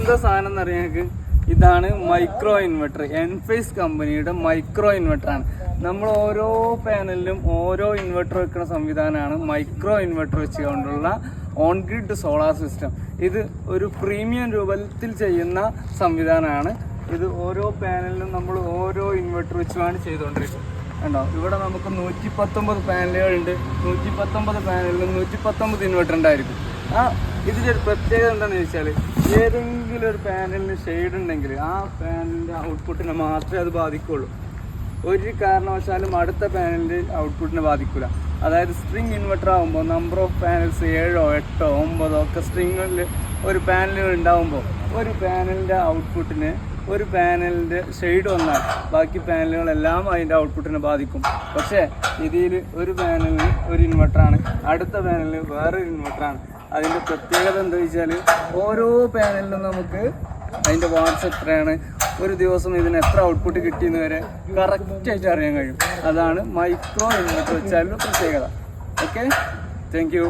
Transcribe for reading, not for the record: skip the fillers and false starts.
ഇതെന്താ സാധനം എന്നറിയാം ഞങ്ങൾക്ക്? ഇതാണ് മൈക്രോ ഇൻവെർട്ടർ. എൻഫേസ് കമ്പനിയുടെ മൈക്രോ ഇൻവെർട്ടറാണ്. നമ്മൾ ഓരോ പാനലിലും ഓരോ ഇൻവെർട്ടർ വെക്കുന്ന സംവിധാനമാണ് മൈക്രോ ഇൻവെർട്ടർ വെച്ചുകൊണ്ടുള്ള ഓൺ ഗ്രിഡ് സോളാർ സിസ്റ്റം. ഇത് ഒരു പ്രീമിയം രൂപത്തിൽ ചെയ്യുന്ന സംവിധാനമാണ്. ഇത് ഓരോ പാനലിലും നമ്മൾ ഓരോ ഇൻവെർട്ടർ വെച്ചുമാണ് ചെയ്തുകൊണ്ടിരിക്കുന്നത്. കണ്ടോ, ഇവിടെ നമുക്ക് 119 പാനലുകളുണ്ട്. 119 പാനലിലും 119 ഇൻവെർട്ടർ ഉണ്ടായിരിക്കും. ഇതിൻ്റെ ഒരു പ്രത്യേകത എന്താണെന്ന് ചോദിച്ചാൽ, ഏതെങ്കിലും ഒരു പാനലിന് ഷെയ്ഡ് ഉണ്ടെങ്കിൽ ആ പാനലിൻ്റെ ഔട്ട്പുട്ടിനെ മാത്രമേ അത് ബാധിക്കുള്ളൂ. ഒരു കാരണവശാലും അടുത്ത പാനലിൻ്റെ ഔട്ട്പുട്ടിനെ ബാധിക്കില്ല. അതായത് സ്ട്രിങ് ഇൻവെർട്ടർ ആകുമ്പോൾ നമ്പർ ഓഫ് പാനൽസ് 7, 8, 9 ഒക്കെ സ്ട്രിങ്ങിൽ ഒരു പാനലുകൾ ഉണ്ടാകുമ്പോൾ ഒരു പാനലിൻ്റെ ഔട്ട്പുട്ടിന് ഒരു പാനലിൻ്റെ ഷെയ്ഡ് വന്നാൽ ബാക്കി പാനലുകളെല്ലാം അതിൻ്റെ ഔട്ട്പുട്ടിനെ ബാധിക്കും. പക്ഷേ ഇതിൽ ഒരു പാനലിന് ഒരു ഇൻവെർട്ടറാണ്, അടുത്ത പാനലിന് വേറൊരു ഇൻവെർട്ടറാണ്. അതിൻ്റെ പ്രത്യേകത എന്താ വെച്ചാൽ, ഓരോ പാനലിനും നമുക്ക് അതിൻ്റെ വാട്ട്സ് എത്രയാണ്, ഒരു ദിവസം ഇതിന് എത്ര ഔട്ട്പുട്ട് കിട്ടിയെന്ന് വരെ കറക്റ്റായിട്ട് അറിയാൻ കഴിയും. അതാണ് മൈക്രോ ഇൻവെർട്ടർ വെച്ചാലുള്ള പ്രത്യേകത. Okay, thank you.